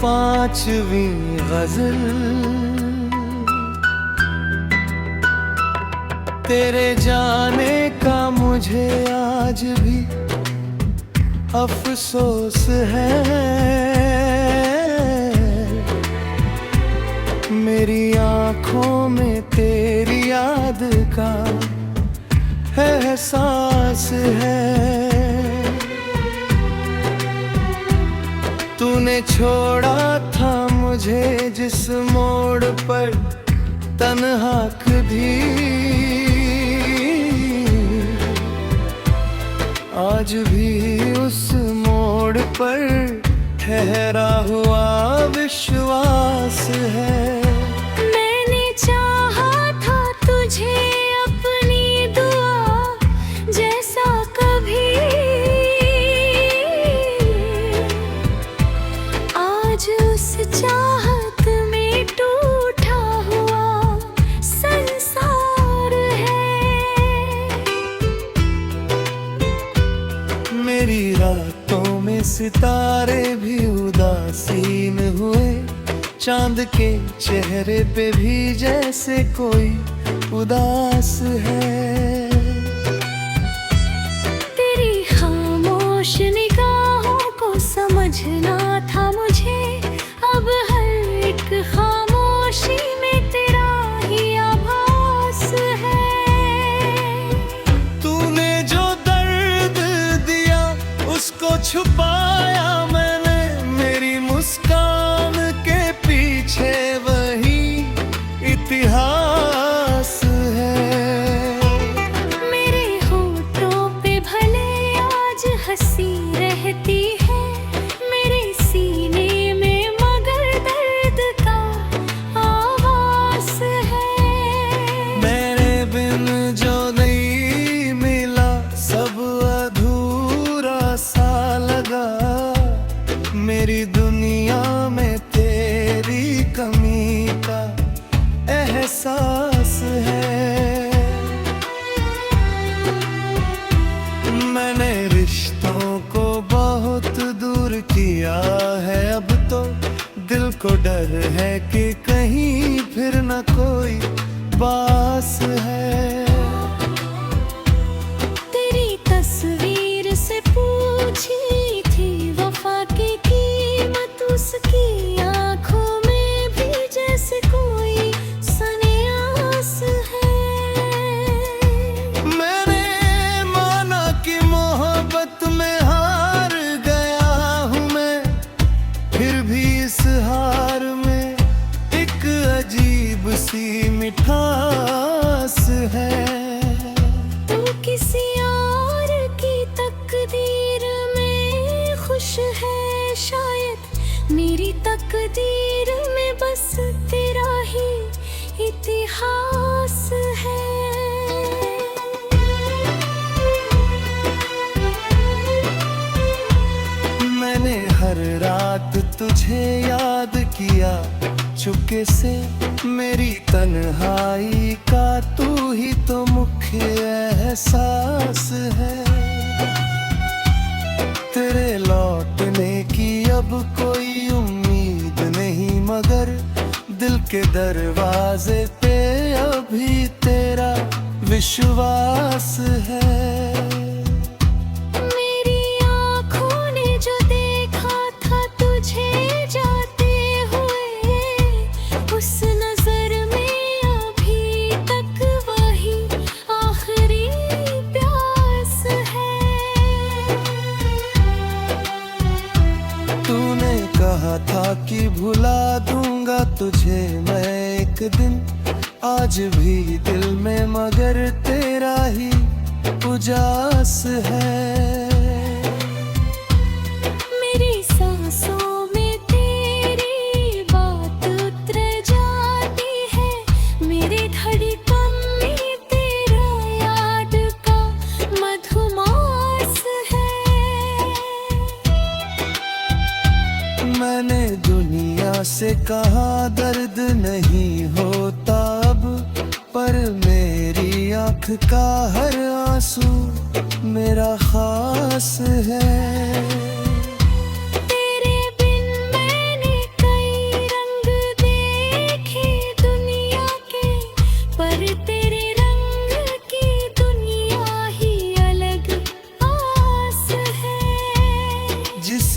पांचवी गजल। तेरे जाने का मुझे आज भी अफसोस है। मेरी आँखों में तेरी याद का एहसास है। तूने छोड़ा था मुझे जिस मोड़ पर तन्हा कभी, आज भी उस मोड़ पर ठहरा हुआ विश्वास है। मैंने चाहा था तुझे अपनी दुआ जैसा कभी, आज उस चाहत में टूटा हुआ संसार है। मेरी रातों में सितारे भी उदासीन हुए, चांद के चेहरे पे भी जैसे कोई उदास है। तेरी खामोश निगाहों को समझना था मुझे, अब हर एक खामोशी में तेरा ही आभास है। तूने जो दर्द दिया उसको छुपाया मैंने, मेरी मुस्कान के पीछे वही इतिहास है। मेरे होठों पे भले आज हंसी रहती है, मेरे सीने में मगर दर्द का आवाज है। मेरे बिन जो नहीं मिला सब अधूरा सा लगा, मेरी दुनिया में तेरी कमी का एहसास है। मैंने रिश्तों को बहुत दूर किया है, अब तो दिल को डर है कि कहीं फिर न कोई बास है। तेरी तस्वीर से पूछी थी वफा की कीमत, उसकी आंखों में भी जैसे कोई सन्यास है। मैंने माना कि मोहब्बत में हार गया हूँ मैं, फिर भी इस हार में एक अजीब सी मिठास है। तू किसी और की तकदीर में खुश है शायद, मेरी तकदीर में बस तेरा ही इतिहास है। मैंने हर रात तुझे याद किया चुपके से, मेरी तन्हाई का तू ही तो मुख्य एहसास है। तेरे लौटने की अब कोई उम्मीद नहीं, मगर दिल के दरवाजे पे अभी तेरा विश्वास है। मेरी आँखों ने जो देखा था तुझे जाते हुए, उस नजर में अभी तक वही आखिरी प्यास है। तूने कहा था कि भुला दूंगा तुझे मैं एक दिन, आज भी दिल में मगर तेरा ही उजास है। मेरी सांसों में तेरी बात उतर जाती है, मेरे धड़कन में तेरा याद का मधुमास है। मैंने दुनिया से कहा दर्द नहीं होता अब, पर मेरी आँख का हर आंसू मेरा खास है। तेरे बिन मैंने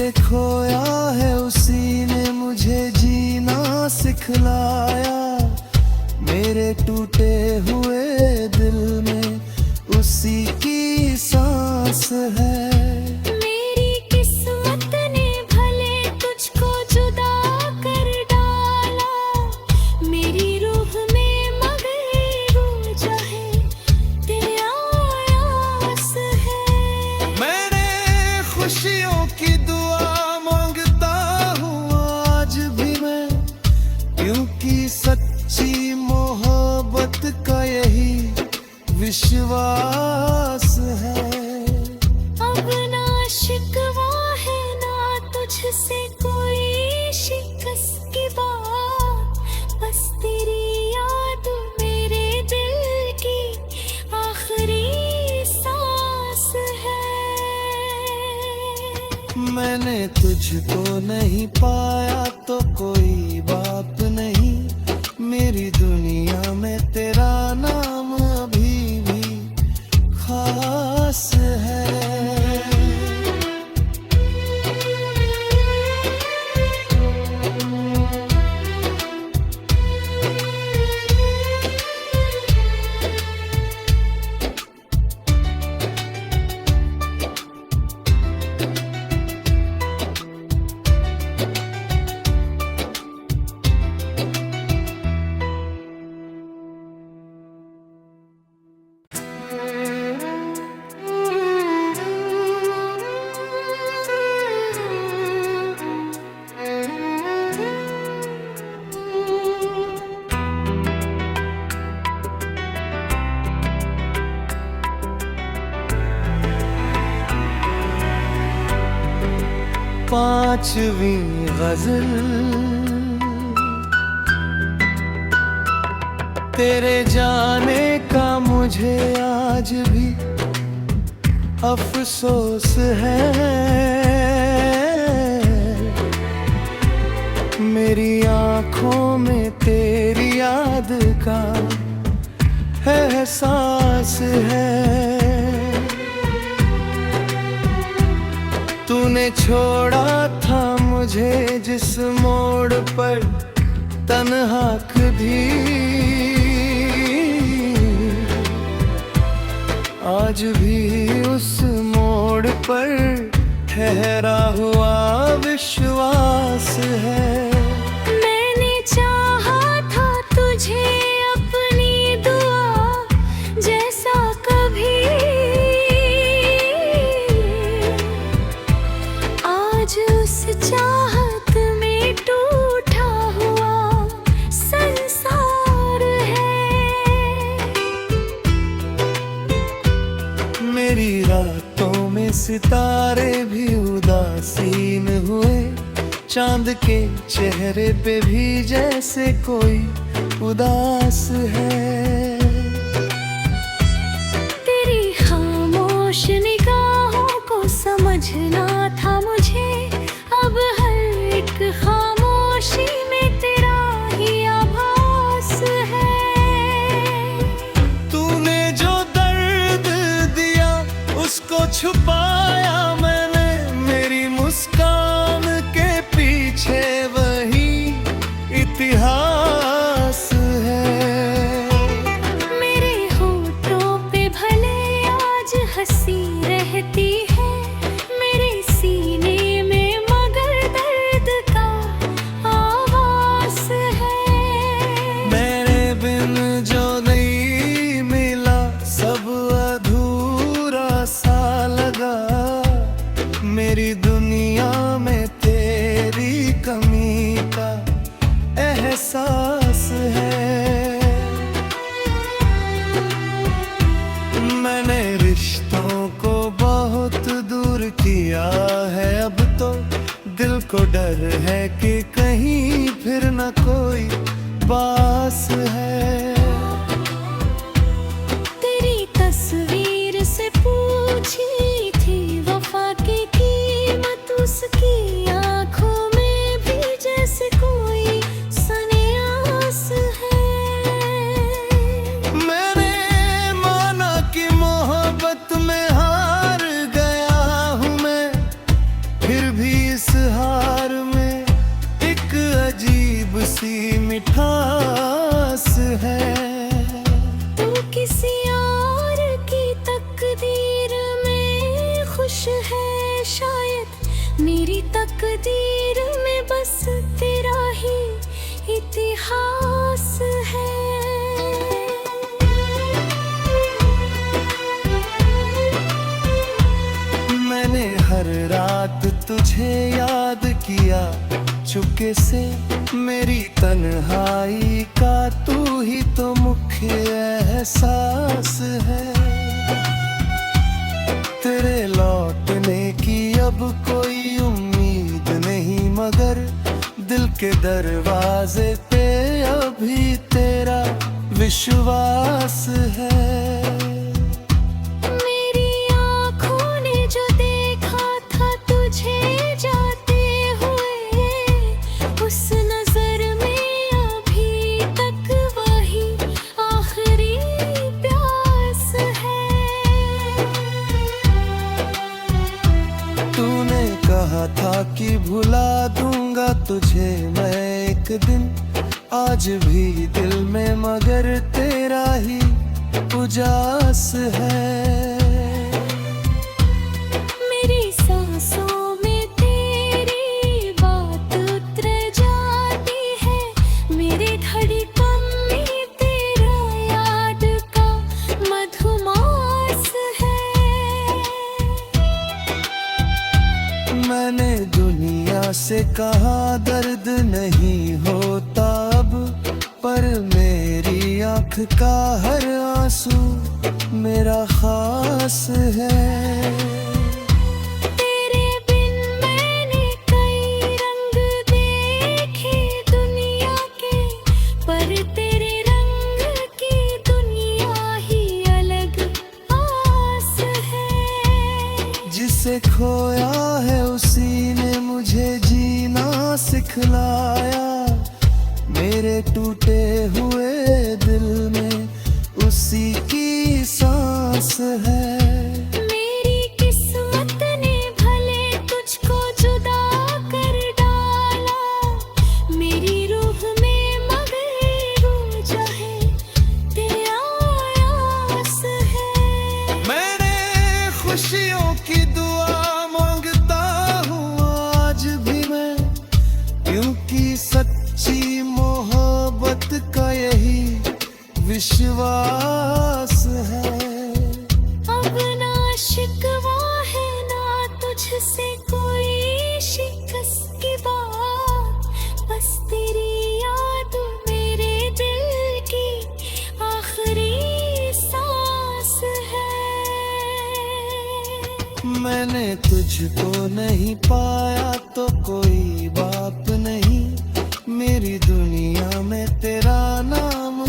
जिसे खोया है उसी ने मुझे जीना सिखलाया। मेरे टूटे हुए दिल में उसी की सांस है। मेरी किस्मत ने भले तुझको जुदा कर डाला, मेरी रूह में मगर रोजा है तेरा आयास है। मैंने खुशियों की दुआ मांगता हूँ आज भी मैं, क्योंकि सच्ची मोहब्बत का यही विश्वास है। अब ना शिकवा है ना तुझसे कोई शिकस्त की बात, बस तेरी याद मेरे दिल की आखिरी सांस है। मैंने तुझको नहीं पाया तो कोई बात नहीं, मेरी दुनिया में तेरा नाम अभी भी खास है। पांचवी गजल। तेरे जाने का मुझे आज भी अफसोस है। मेरी आंखों में तेरी याद का एहसास है। तूने छोड़ा था मुझे जिस मोड़ पर तन्हा कभी, आज भी उस मोड़ पर ठहरा हुआ विश्वास है। मैंने चाहा था तुझे अपनी दुआ जैसा कभी, आज उस चाहत में टूटा हुआ संसार है। मेरी रातों में सितारे भी उदासीन हुए, चांद के चेहरे पे भी जैसे कोई उदास है। तेरी खामोश निगाहों को समझना था मुझे, अब हर एक खामोशी में तेरा ही आभास है। तूने जो दर्द दिया उसको छुपाया मैंने, मेरी मुस्कान के पीछे वही इतिहास है। मेरे होठों पे भले आज हंसी रहती है, मेरे सीने में मगर दर्द का आवाज है। मेरे बिन जो नहीं मिला सब अधूरा सा लगा, मेरी दुनिया में तेरी कमी का एहसास है। मैंने रिश्तों को बहुत दूर किया है, अब तो दिल को डर है कि कहीं फिर न कोई पास है। तेरी तस्वीर से पूछी थी वफा की कीमत, उसकी आंखों में भी जैसे कोई सन्यास है। मैंने माना कि मोहब्बत में हार गया हूँ मैं, फिर भी तकदीर में बस तेरा ही इतिहास है। मैंने हर रात तुझे याद किया चुपके से, मेरी तन्हाई का तू ही तो मुख्य एहसास है। तेरे लौटने की अब कोई उम्मीद नहीं, मगर दिल के दरवाजे पे अभी तेरा विश्वास है। मेरी आँखों ने जो देखा था तुझे जाते हुए, उस नजर में अभी तक वही आखिरी प्यास है। तूने कहा था कि भुला दूंगा तुझे मैं एक दिन, आज भी दिल में मगर तेरा ही उजास है। मेरी सांसों में तेरी बात उतर जाती है, मेरे धड़कन में तेरा याद का मधुमास है। मैंने दुनिया से कहा दर्द नहीं होता अब, पर मेरी आँख का हर आंसू मेरा खास है। तेरे बिन मैंने कई रंग देखे दुनिया के, पर तेरे रंग की दुनिया ही अलग आस है। जिसे खोया है उसी ने मुझे जीना सिखलाया, मेरे टूटे हुए दिल में उसी की सांस है। मेरी किस्मत ने भले तुझको जुदा कर डाला, मेरी रूह में मगर रूजा है तेरा आयास है। मैंने खुशियों की दुआ मांगता हूँ आज भी मैं, क्योंकि सच्ची मोहब्बत का यही विश्वास है। अब ना शिकवा है ना तुझसे कोई शिकस्त की बात, बस तेरी याद मेरे दिल की आखिरी सांस है। मैंने तुझको नहीं पाया तो कोई बाप नहीं, मेरी दुनिया में तेरा नाम